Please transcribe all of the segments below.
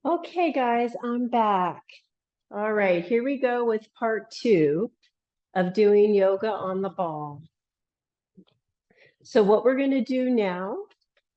Okay, guys, I'm back. All right, here we go with part 2 of doing yoga on the ball. So what we're going to do now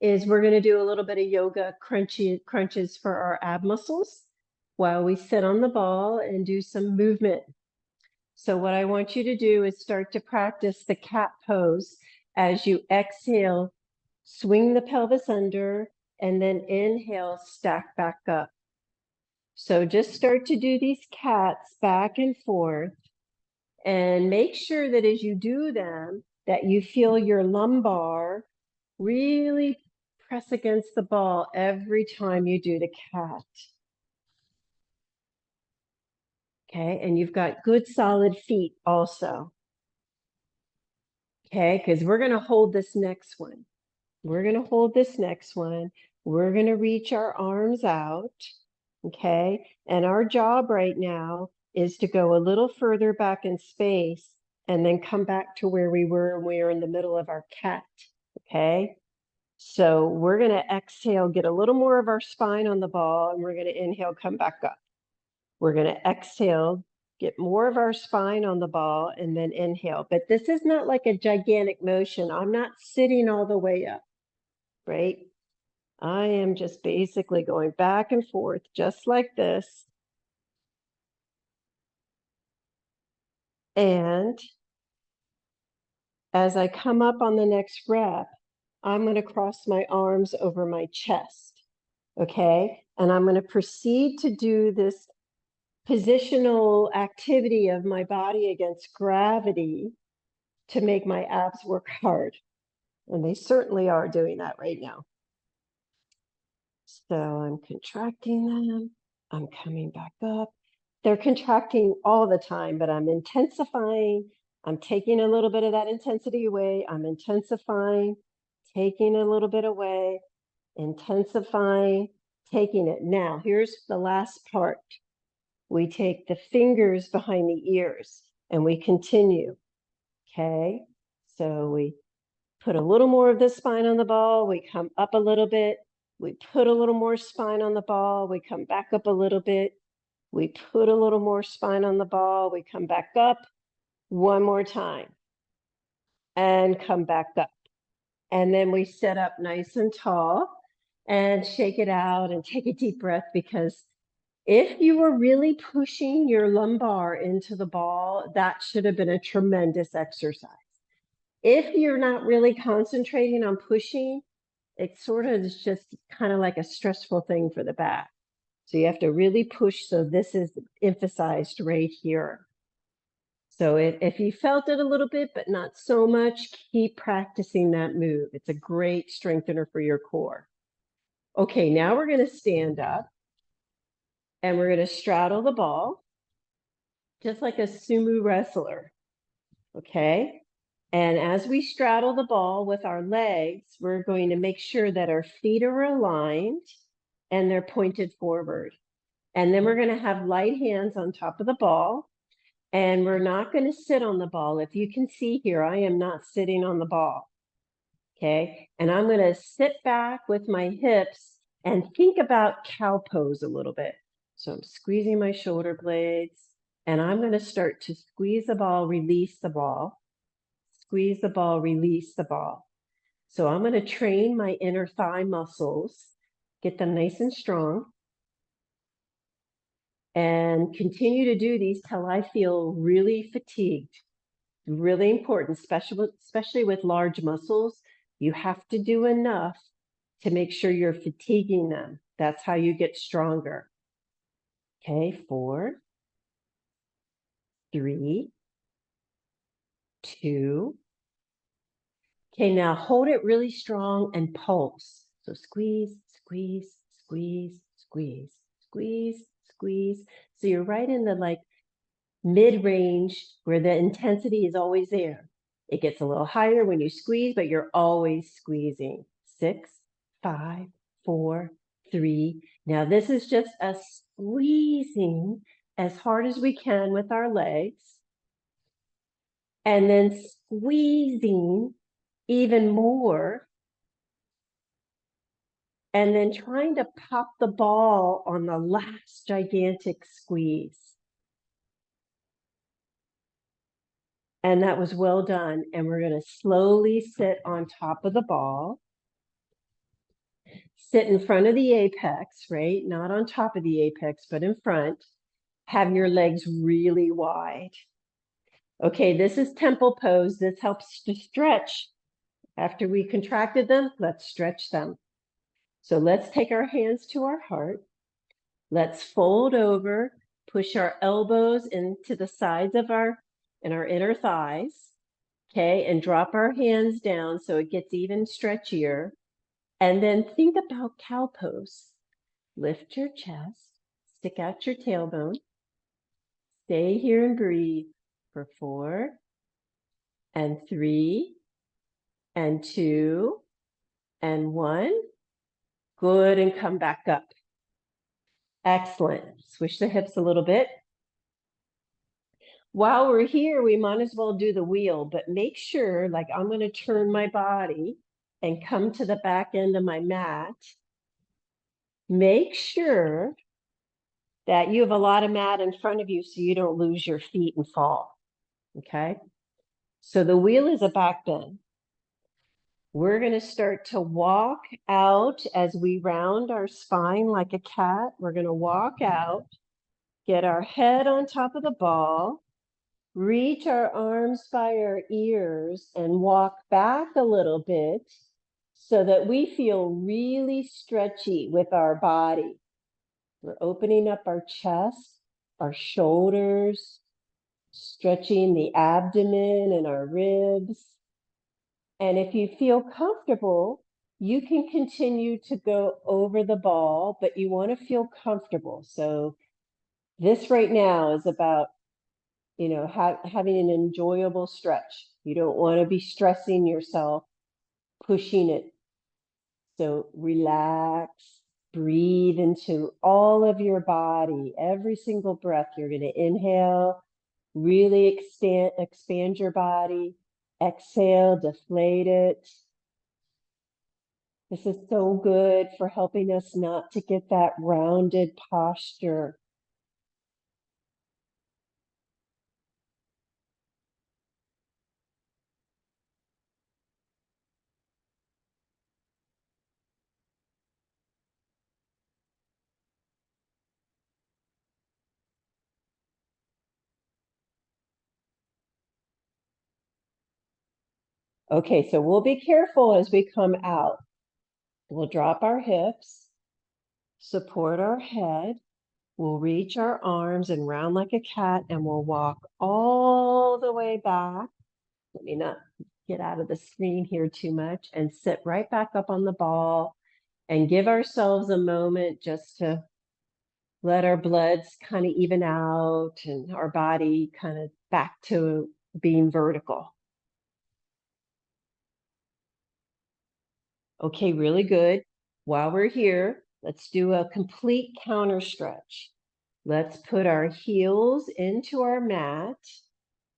is we're going to do a little bit of yoga crunches for our ab muscles while we sit on the ball and do some movement. So what I want you to do is start to practice the cat pose. As you exhale, swing the pelvis under, and then inhale, stack back up. So just start to do these cats back and forth, and make sure that as you do them, that you feel your lumbar really press against the ball every time you do the cat. Okay, and you've got good solid feet also. Okay, because we're going to hold this next one. We're going to hold this next one. We're going to reach our arms out. Okay, and our job right now is to go a little further back in space and then come back to where we were when we were in the middle of our cat. Okay, so we're going to exhale, get a little more of our spine on the ball, and we're going to inhale, come back up. We're going to exhale, get more of our spine on the ball, and then inhale. But this is not like a gigantic motion. I'm not sitting all the way up, right? I am just basically going back and forth, just like this. And as I come up on the next rep, I'm going to cross my arms over my chest, okay? And I'm going to proceed to do this positional activity of my body against gravity to make my abs work hard. And they certainly are doing that right now. So I'm contracting them. I'm coming back up. They're contracting all the time, but I'm intensifying. I'm taking a little bit of that intensity away. I'm intensifying, taking a little bit away, intensifying, taking it. Now, here's the last part. We take the fingers behind the ears and we continue. Okay, so we put a little more of the spine on the ball. We come up a little bit. We put a little more spine on the ball. We come back up a little bit. We put a little more spine on the ball. We come back up one more time and come back up. And then we sit up nice and tall and shake it out and take a deep breath, because if you were really pushing your lumbar into the ball, that should have been a tremendous exercise. If you're not really concentrating on pushing, it sort of is just kind of like a stressful thing for the back. So you have to really push. So this is emphasized right here. So if you felt it a little bit, but not so much, keep practicing that move. It's a great strengthener for your core. Okay, now we're going to stand up and we're going to straddle the ball, just like a sumo wrestler. Okay. And as we straddle the ball with our legs, we're going to make sure that our feet are aligned and they're pointed forward. And then we're going to have light hands on top of the ball. And we're not going to sit on the ball. If you can see here, I am not sitting on the ball. Okay. And I'm going to sit back with my hips and think about cow pose a little bit. So I'm squeezing my shoulder blades and I'm going to start to squeeze the ball, release the ball, squeeze the ball, release the ball. So I'm going to train my inner thigh muscles, get them nice and strong, and continue to do these till I feel really fatigued. Really important, especially with large muscles. You have to do enough to make sure you're fatiguing them. That's how you get stronger. Okay, 4, 3, 2. Okay, now hold it really strong and pulse. So squeeze, squeeze, squeeze, squeeze, squeeze, squeeze. So you're right in the like mid-range where the intensity is always there. It gets a little higher when you squeeze, but you're always squeezing. 6, 5, 4, 3. Now this is just a squeezing as hard as we can with our legs, and then squeezing even more and then trying to pop the ball on the last gigantic squeeze. And that was well done. And we're going to slowly sit on top of the ball. Sit in front of the apex, right? Not on top of the apex, but in front. Have your legs really wide. Okay, this is temple pose. This helps to stretch. After we contracted them, let's stretch them. So let's take our hands to our heart. Let's fold over, push our elbows into the sides of our inner thighs. Okay, and drop our hands down so it gets even stretchier. And then think about cow pose. Lift your chest, stick out your tailbone. Stay here and breathe for 4 and 3 and 2 and 1. Good, and come back up. Excellent. Swish the hips a little bit. While we're here, we might as well do the wheel, but make sure, like I'm going to turn my body and come to the back end of my mat. Make sure that you have a lot of mat in front of you so you don't lose your feet and fall. Okay? So the wheel is a back bend. We're going to start to walk out as we round our spine like a cat. We're going to walk out, get our head on top of the ball, reach our arms by our ears, and walk back a little bit so that we feel really stretchy with our body. We're opening up our chest, our shoulders, stretching the abdomen and our ribs. And if you feel comfortable, you can continue to go over the ball, but you want to feel comfortable. So this right now is about, having an enjoyable stretch. You don't want to be stressing yourself, pushing it. So relax, breathe into all of your body. Every single breath, you're going to inhale, really expand your body. Exhale, deflate it. This is so good for helping us not to get that rounded posture. Okay, so we'll be careful as we come out. We'll drop our hips, support our head. We'll reach our arms and round like a cat, and we'll walk all the way back. Let me not get out of the screen here too much, and sit right back up on the ball and give ourselves a moment just to let our bloods kind of even out and our body kind of back to being vertical. Okay, really good. While we're here, let's do a complete counter stretch. Let's put our heels into our mat,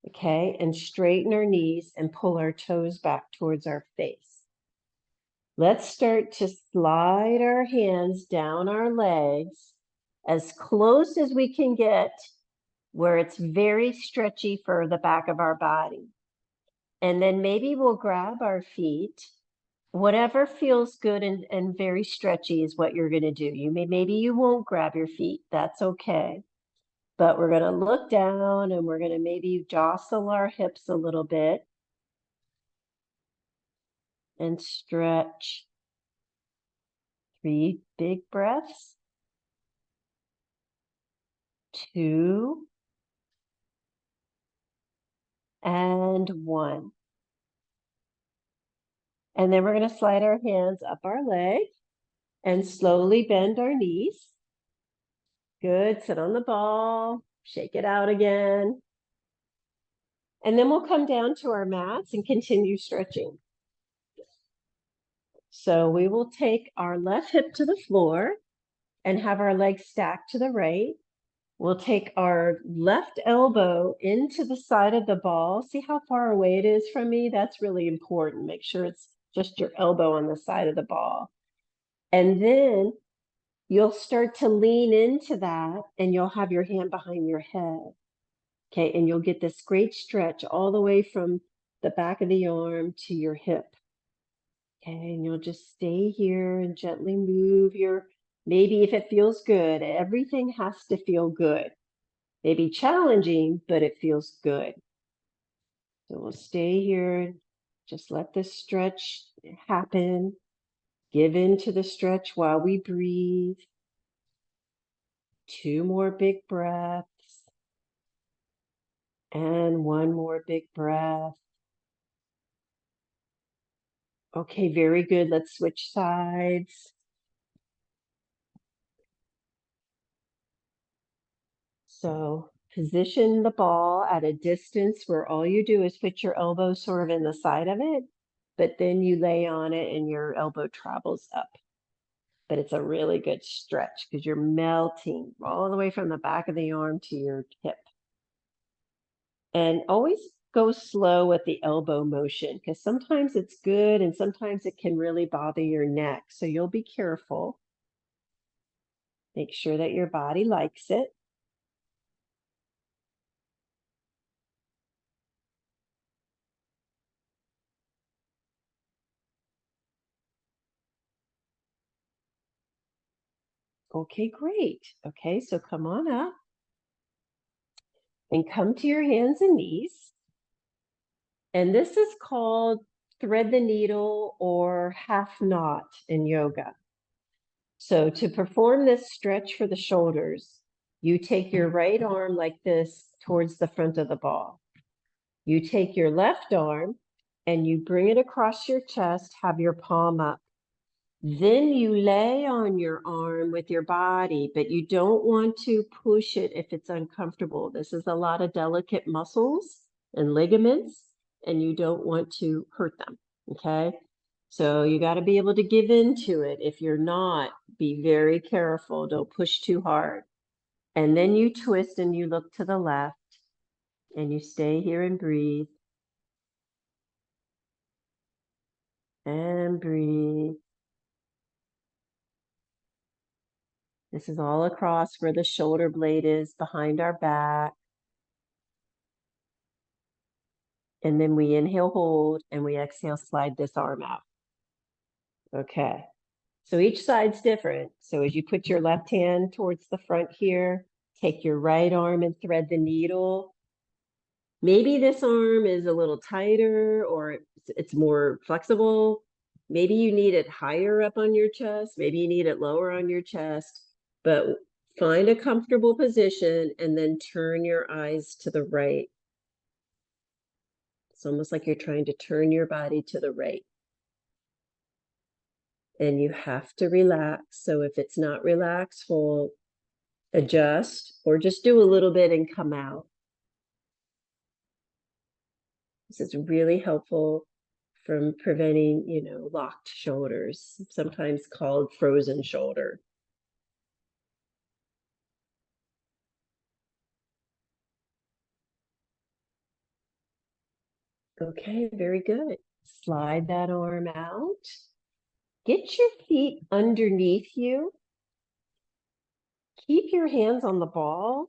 okay, and straighten our knees and pull our toes back towards our face. Let's start to slide our hands down our legs as close as we can get where it's very stretchy for the back of our body. And then maybe we'll grab our feet. Whatever feels good and very stretchy is what you're going to do. Maybe you won't grab your feet. That's okay. But we're going to look down and we're going to maybe jostle our hips a little bit and stretch. 3 big breaths. 2 and 1. And then we're going to slide our hands up our leg and slowly bend our knees. Good. Sit on the ball. Shake it out again. And then we'll come down to our mats and continue stretching. So we will take our left hip to the floor and have our legs stacked to the right. We'll take our left elbow into the side of the ball. See how far away it is from me? That's really important. Make sure it's just your elbow on the side of the ball. And then you'll start to lean into that and you'll have your hand behind your head. Okay, and you'll get this great stretch all the way from the back of the arm to your hip. Okay, and you'll just stay here and gently move your, maybe if it feels good, everything has to feel good. Maybe challenging, but it feels good. So we'll stay here, just let this stretch happen. Give into the stretch while we breathe. 2 more big breaths. And 1 more big breath. Okay, very good. Let's switch sides. So position the ball at a distance where all you do is put your elbow sort of in the side of it, but then you lay on it and your elbow travels up. But it's a really good stretch because you're melting all the way from the back of the arm to your hip. And always go slow with the elbow motion because sometimes it's good and sometimes it can really bother your neck. So you'll be careful. Make sure that your body likes it. Okay, great. Okay, so come on up and come to your hands and knees. And this is called thread the needle or half knot in yoga. So to perform this stretch for the shoulders, you take your right arm like this towards the front of the ball. You take your left arm and you bring it across your chest, have your palm up. Then you lay on your arm with your body, but you don't want to push it if it's uncomfortable. This is a lot of delicate muscles and ligaments, and you don't want to hurt them, okay? So you got to be able to give into it. If you're not, be very careful. Don't push too hard. And then you twist and you look to the left, and you stay here and breathe. And breathe. This is all across where the shoulder blade is behind our back. And then we inhale, hold, and we exhale, slide this arm out. Okay. So each side's different. So as you put your left hand towards the front here, take your right arm and thread the needle. Maybe this arm is a little tighter or it's more flexible. Maybe you need it higher up on your chest. Maybe you need it lower on your chest. But find a comfortable position and then turn your eyes to the right. It's almost like you're trying to turn your body to the right. And you have to relax. So if it's not relaxed, we'll adjust or just do a little bit and come out. This is really helpful from preventing, locked shoulders, sometimes called frozen shoulder. Okay, very good. Slide that arm out. Get your feet underneath you. Keep your hands on the ball.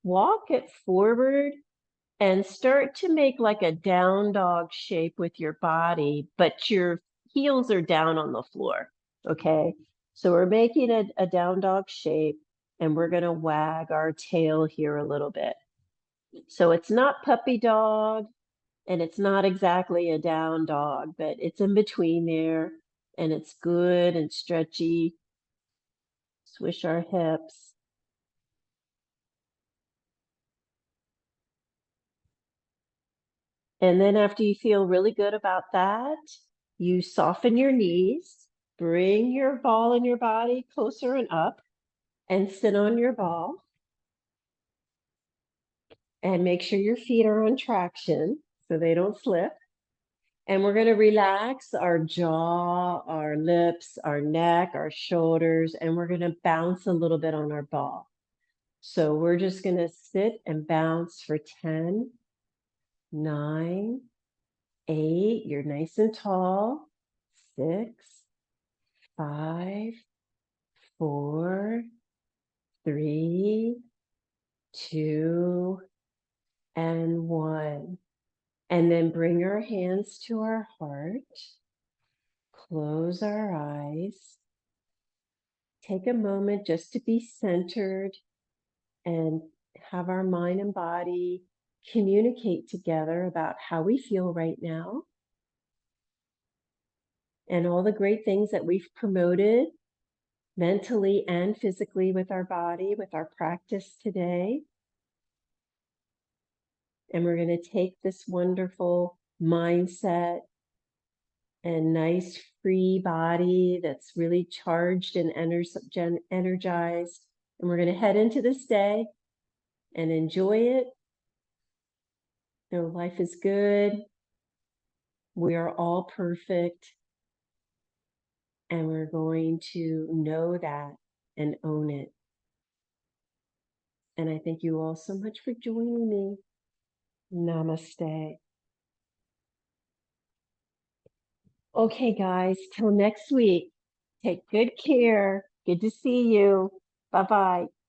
Walk it forward and start to make like a down dog shape with your body, but your heels are down on the floor. Okay, so we're making a down dog shape and we're going to wag our tail here a little bit. So it's not puppy dog and it's not exactly a down dog, but it's in between there and it's good and stretchy. Swish our hips. And then after you feel really good about that, you soften your knees, bring your ball in your body closer and up, and sit on your ball. And make sure your feet are on traction so they don't slip. And we're going to relax our jaw, our lips, our neck, our shoulders, and we're going to bounce a little bit on our ball. So we're just going to sit and bounce for 10, 9, 8, you're nice and tall, 6, 5, 4, 3, 2, and 1. And then bring our hands to our heart. Close our eyes. Take a moment just to be centered and have our mind and body communicate together about how we feel right now and all the great things that we've promoted mentally and physically with our body, with our practice today. And we're going to take this wonderful mindset and nice free body that's really charged and energized. And we're going to head into this day and enjoy it. Life is good. We are all perfect. And we're going to know that and own it. And I thank you all so much for joining me. Namaste. Okay, guys, till next week. Take good care. Good to see you. Bye-bye.